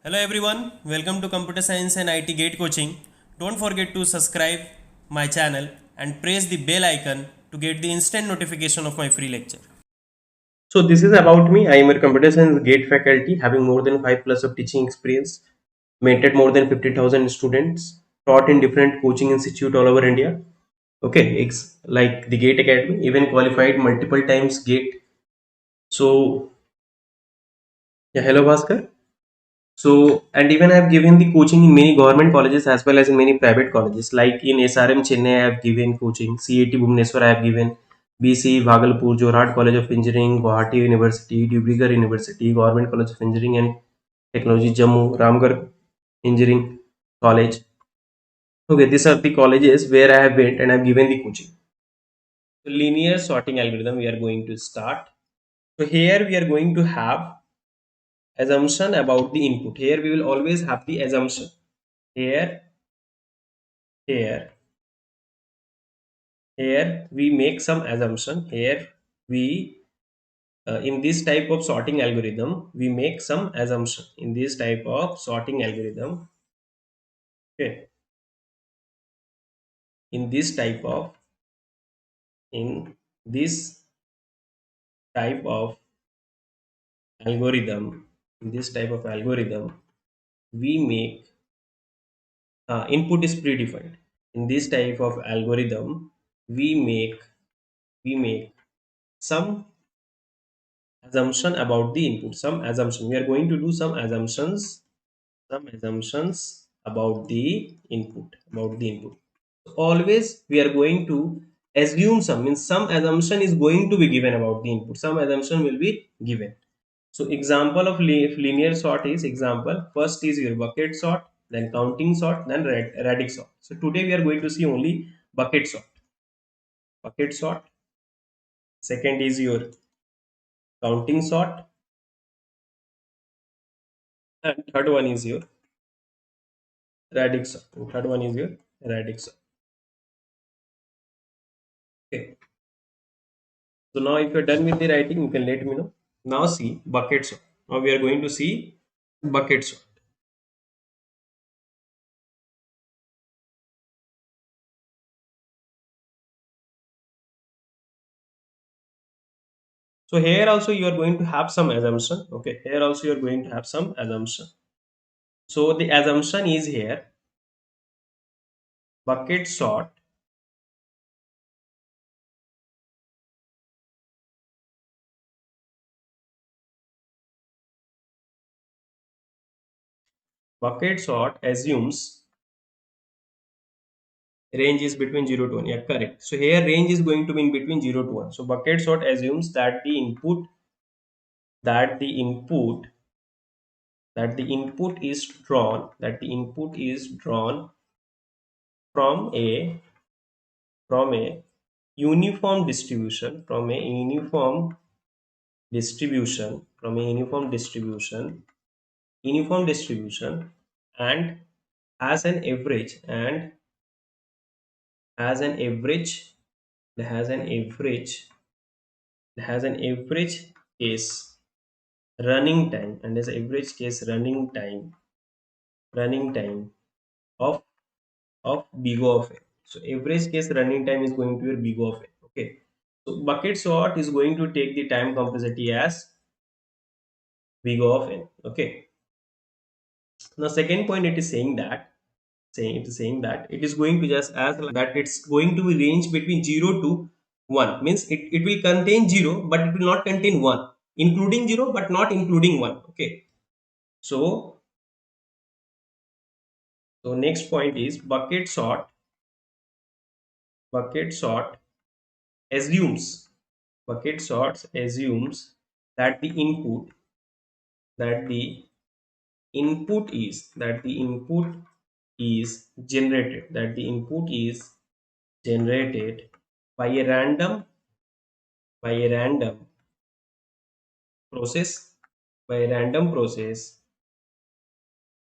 Hello everyone, welcome to Computer Science and IT Gate Coaching. Don't forget to subscribe my channel and press the bell icon to get the instant notification of my free lecture. So this is about me. I am a computer science gate faculty having more than 5 plus of teaching experience, mentored more than 50,000 students, taught in different coaching institute all over India. Okay, it's like the Gate Academy, even qualified multiple times Gate. So yeah, hello Bhaskar. So, and even I have given the coaching in many government colleges as well as in many private colleges. Like in SRM Chennai, I have given coaching. CAT Bhubaneswar, I have given. BC Bhagalpur, Jorhat College of Engineering, Guwahati University, Dibrugarh University, Government College of Engineering and Technology, Jammu, Ramgarh Engineering College. Okay, these are the colleges where I have went and I have given the coaching. So, linear sorting algorithm we are going to start. So here we are going to have assumption about the input. Here we will always have the assumption. Here here here we make some assumption. Here we in this type of sorting algorithm we make some assumption. In this type of sorting algorithm, okay, in this type of in this type of algorithm in this type of algorithm we make input is predefined. In this type of algorithm we make some assumption about the input. Some assumption we are going to do some assumptions about the input. Always we are going to assume some, means some assumption is going to be given about the input, some assumption will be given. So example of linear sort is, example first is your bucket sort, then counting sort, then radix sort. So today we are going to see only bucket sort. Second is your counting sort, and third one is your radix sort. And third one is your radix sort. Okay. So now if you're done with the writing, you can let me know. Now see bucket sort. Now we are going to see bucket sort. So here also you are going to have some assumption. Okay, here also you are going to have some assumption. So the assumption is here bucket sort. Bucket sort assumes range is between 0 to 1. Yeah, correct. So here range is going to be in between 0 to 1. So bucket sort assumes that that the input is drawn from a uniform distribution uniform distribution, and has an average and has an average has an average has an average case running time, and there's average case running time of big of a. So average case running time is going to be big of a. Okay, so bucket sort is going to take the time complexity as big of n. Okay, now second point, it is saying that it is going to just as that it's going to be range between 0 to 1, means it will contain 0 but it will not contain 1, including 0 but not including 1. Okay, so next point is bucket sort assumes that the input that the input is generated by a random by a random process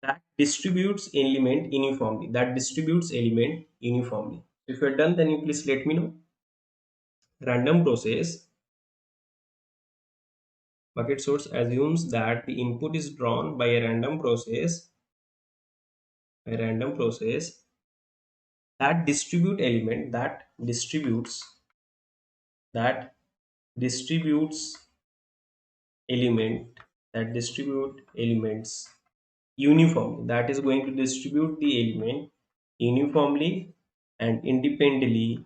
that distributes element uniformly. If you're done, then you please let me know. Random process by a random process that distributes element uniformly. If you're done, then you please let me know. Random process by a random process that distributes element uniformly. If you're done, then you please let me know. Random process by a random process that distributes element uniformly. If you're done, then you please let me know. Random process by a random process that distributes element uniformly. If you're done, then you please let me know. Bucket source assumes that the input is drawn by a random process, that distribute element that distributes element that distribute elements uniformly, that is going to distribute the element uniformly and independently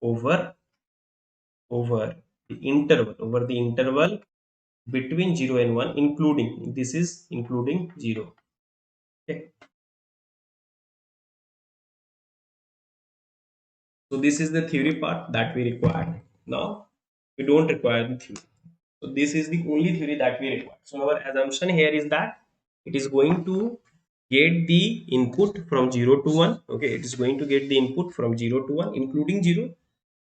over over the interval between 0 and 1, including, this is including 0. Okay, so this is the theory part that we require. Now we don't require the theory. So this is the only theory that we require. So our assumption here is that it is going to get the input from 0 to 1. Okay, it is going to get the input from 0 to 1, including 0,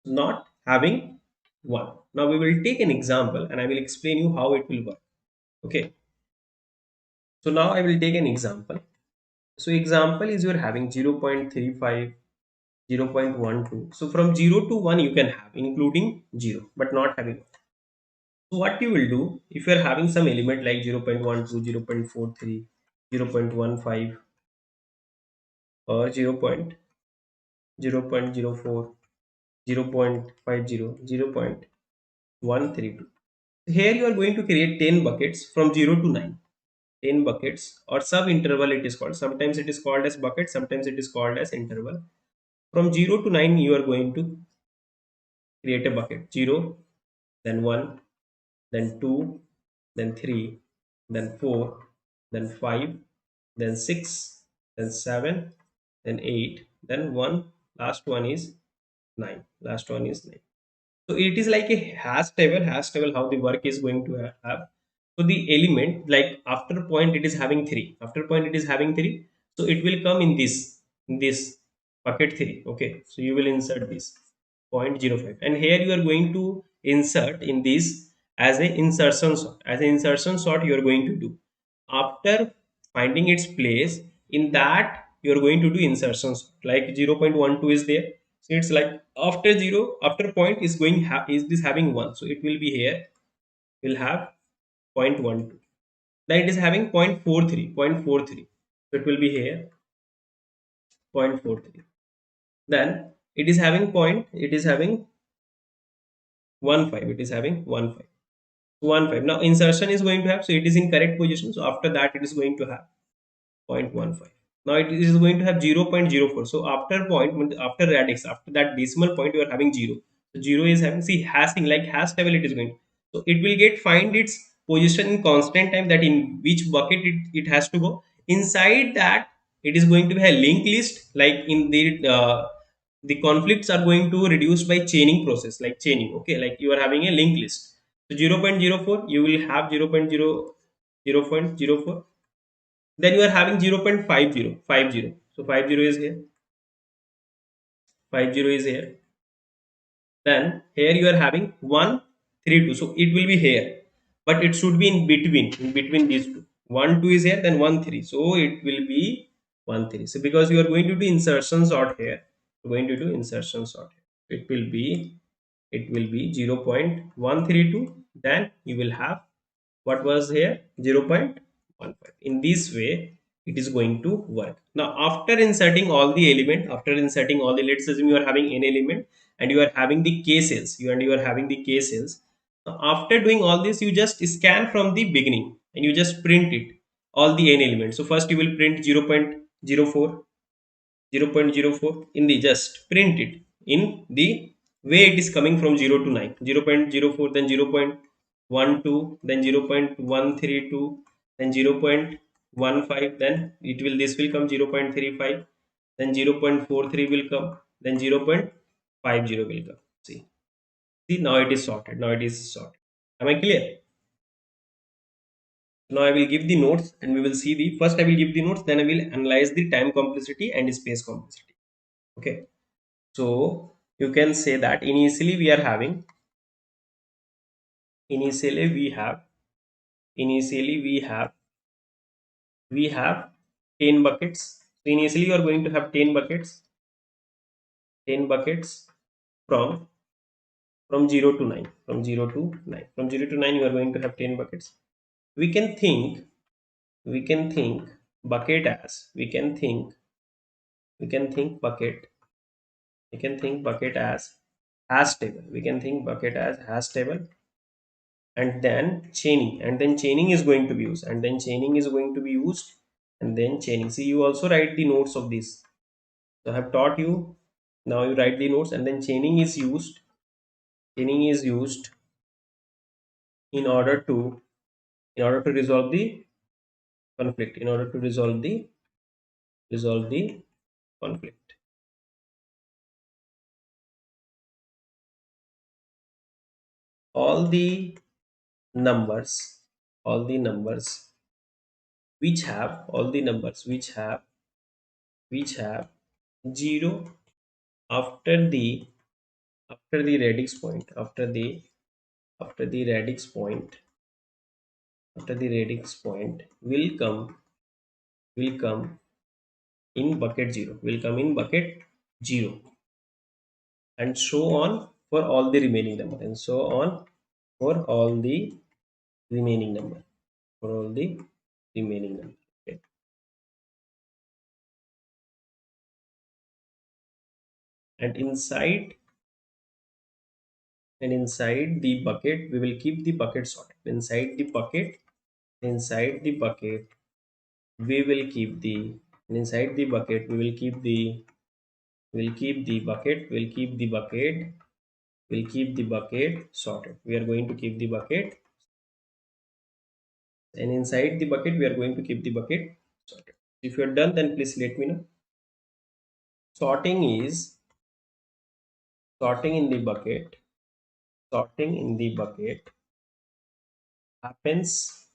not having 1. Now we will take an example and I will explain you how it will work. Okay, so now I will take an example. So example is you are having 0 0.35, 0 0.12. So from 0 to 1 you can have, including 0, but not having 1. So what you will do, if you are having some element like 0.12, 0.43, 0.15 or 0.04, 0.50, 0.132. Here you are going to create 10 buckets from 0 to 9. 10 buckets or sub interval it is called. Sometimes it is called as bucket, sometimes it is called as interval. From 0 to 9 you are going to create a bucket. 0, then 1, then 2, then 3, then 4, then 5, then 6, then 7, then 8, then 1, last one is 9. Last one is 9. So it is like a hash table how the work is going to have. So the element, like after point it is having 3. After point it is having 3. So it will come in this bucket 3. Okay. So you will insert this 0.05. And here you are going to insert in this as a insertion sort. As an insertion sort you are going to do. After finding its place, in that you are going to do insertion sort. Like 0.12 is there. So it's like after 0, after point is going is this having 1. So it will be here, will have 0.12. Then it is having 0.43. So it will be here 0.43. Then it is having 1.5. It is having 1.5. 1.5. Now insertion is going to have, so it is in correct position. So after that it is going to have 0.15. Now it is going to have 0.04. So after point, after radix, after that decimal point, you are having 0. So 0 is having, see, hashing, like hash table it is going. So it will get find its position in constant time, that in which bucket it has to go. Inside that it is going to be a linked list, like in the conflicts are going to reduce by chaining process, like chaining. Okay, like you are having a linked list. So 0.04 you will have 0.04. Then you are having 0.50. So 50 is here. 50 is here. Then here you are having 132. So it will be here. But it should be in between these two. 1, 2 is here, then 1, 3. So it will be 1, 3. So because you are going to do insertion sort here. You're going to do insertion sort here. It will be 0.132. Then you will have, what was here, 0.15. In this way it is going to work. Now after inserting all the element, let's assume you are having n element and you are having the k cells, now after doing all this you just scan from the beginning and you just print it, all the n elements. So first you will print 0.04, 0.04 in the, just print it in the way it is coming from 0 to 9. 0.04, then 0.12, then 0.132, then 0.15, then this will come 0.35, then 0.43 will come, then 0.50 will come. See, now it is sorted. Am I clear? Now I will give the notes and we will see the, first I will give the notes, then I will analyze the time complexity and space complexity. Okay. So you can say that initially we are having, initially we have we have 10 buckets. So initially you are going to have 10 buckets. 10 buckets from 0 to 9, from 0 to 9, from 0 to 9 you are going to have 10 buckets. We can think, we can think bucket as, we can think bucket, we can think bucket as hash table, we can think bucket as hash table, and then chaining, and then chaining is going to be used, and then chaining is going to be used, and then chaining. See, you also write the notes of this. So I have taught you, now you write the notes, and then chaining is used, chaining is used in order to, in order to resolve the conflict, in order to resolve the conflict. All the numbers, all the numbers which have, all the numbers which have 0 after the, after the radix point, after the radix point, after the radix point will come in bucket 0, will come in bucket 0, and so on for all the remaining number, and so on for all the remaining number, for all the remaining number. Okay. And inside, and inside the bucket we will keep the bucket sorted. Inside the bucket, inside the bucket we will keep the, inside the bucket we will keep the, we'll keep the bucket, we'll keep the bucket, we'll keep the bucket sorted. We are going to keep the bucket, and inside the bucket we are going to keep the bucket sorted. If you are done, then please let me know. Sorting is, sorting in the bucket, sorting in the bucket happens,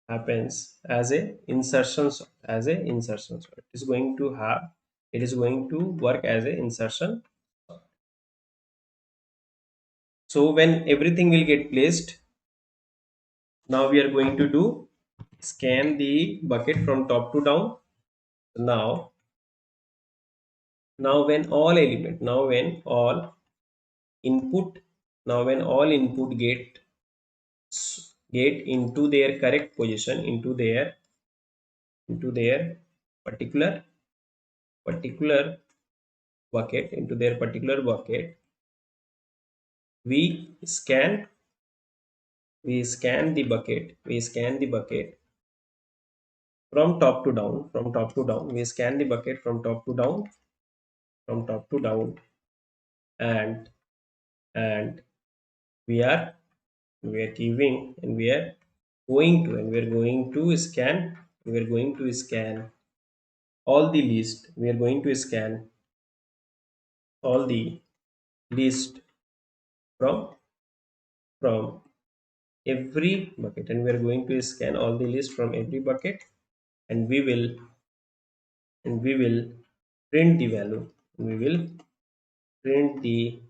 happens as a insertion sort, as a insertion sort. It is going to have, it is going to work as a insertion sort. So when everything will get placed, now we are going to do scan the bucket from top to down. Now, now when all element, now when all input, now when all input get into their correct position, into their particular, particular bucket, into their particular bucket, we scan, we scan the bucket, we scan the bucket from top to down, from top to down, we scan the bucket from top to down, from top to down, and and we are, we are giving, and we are going to, and we are going to scan, we are going to scan all the list, we are going to scan all the list from, from every bucket, and we are going to scan all the list from every bucket, and we will, and we will print the value, we will print the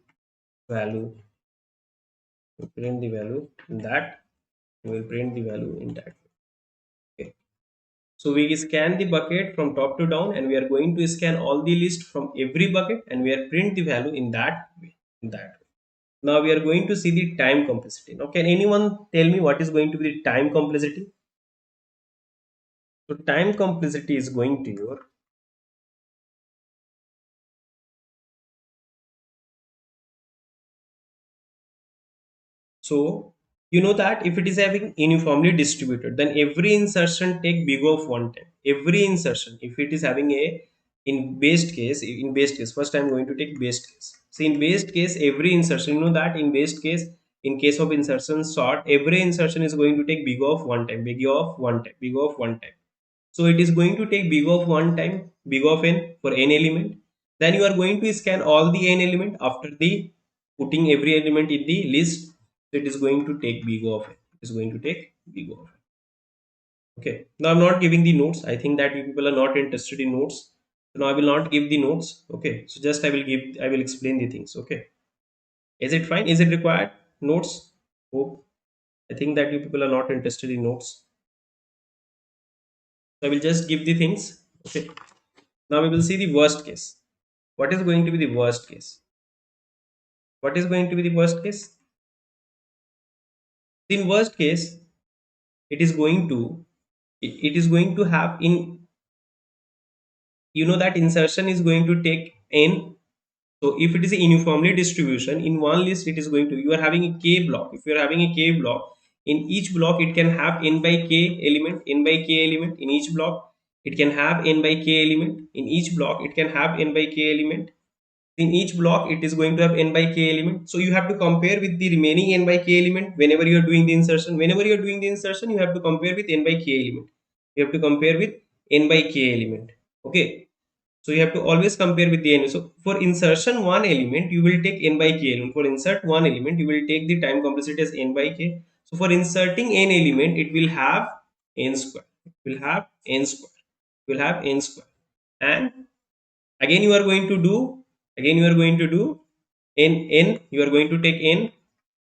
value, we print the value in that, we will print the value in that. Okay. So we scan the bucket from top to down, and we are going to scan all the list from every bucket, and we are print the value in that way, in that way. Now we are going to see the time complexity. Now can anyone tell me what is going to be the time complexity? So time complexity is going to your, so you know that if it is having uniformly distributed, then every insertion take big of one time. Every insertion, if it is having a, in based case, in based case, first I'm going to take based case. So in based case, every insertion, you know that in based case, in case of insertion sort, every insertion is going to take big of one time, big of one time, big of one time. So it is going to take big of one time, big of n for n element. Then you are going to scan all the n element after the putting every element in the list. So it is going to take big of n. It is going to take big of n. Okay. Now I'm not giving the notes. I think that you people are not interested in notes. So now I will not give the notes. Okay. So just I will give, I will explain the things. Okay. Is it fine? Is it required? Notes? Hope. I think that you people are not interested in notes. So I will just give the things. Okay. Now we will see the worst case. what is going to be the worst case? What is going to be the worst case? In worst case, it is going to it is going to have in, that insertion is going to take n. So if it is a uniformly distribution in one list, it is going to, you are having a k block. If you are having a k block, in each block it can have n by k element, n by k element in each block. It can have n by k element in each block. It can have n by k element in each block. It is going to have n by k element. So you have to compare with the remaining n by k element whenever you are doing the insertion. Whenever you are doing the insertion, you have to compare with n by k element. You have to compare with n by k element. Okay, so you have to always compare with the n. So for insertion one element, you will take n by k element. For insert one element, you will take the time complexity as n by k. So for inserting n element, it will have n square. It will have n square. It will have n square. And again you are going to do, again you are going to do n. You are going to take n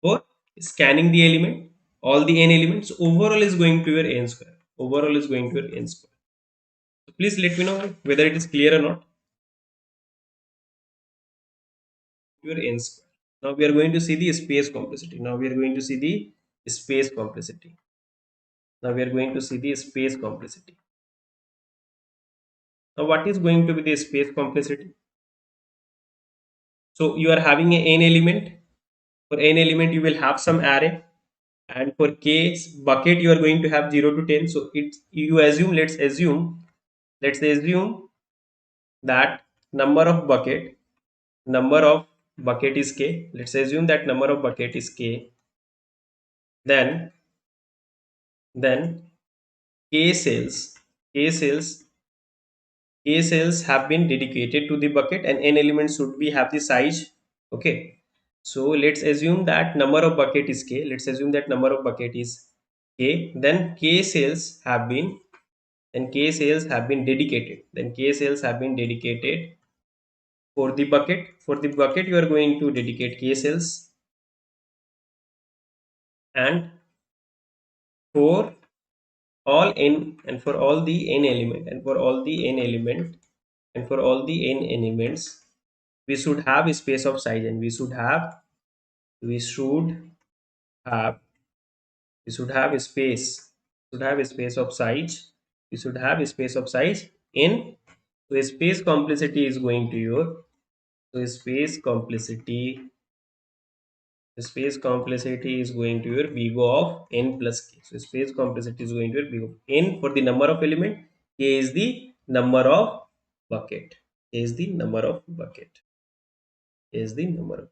for scanning the element, all the n elements. Overall is going to your n square. Overall is going to your n square. So please let me know whether it is clear or not. Your n square. Now we are going to see the space complexity. Now we are going to see the space complexity. Now we are going to see the space complexity. Now what is going to be the space complexity? So you are having a n element. For n element, you will have some array, and for k bucket, you are going to have 0 to 10. So it's, you assume, let's assume that number of bucket is k. Let's assume that number of bucket is k. Then k cells, k cells, k cells have been dedicated to the bucket, and n elements should be have the size. Okay, so let's assume that number of bucket is k. Let's assume that number of bucket is k. Then k cells have been, dedicated. Then k cells have been dedicated for the bucket. For the bucket, you are going to dedicate k cells, and for all n, and for all the n element, and for all the n element, and for all the n elements, we should have a space of size, and have we should have a space, of size. We should have a space of size n. So a space complexity is going to your, so space complexity is going to your big O of n plus k. So space complexity is going to your big O of n for the number of element. K is the number of bucket. K is the number of bucket. K is the number of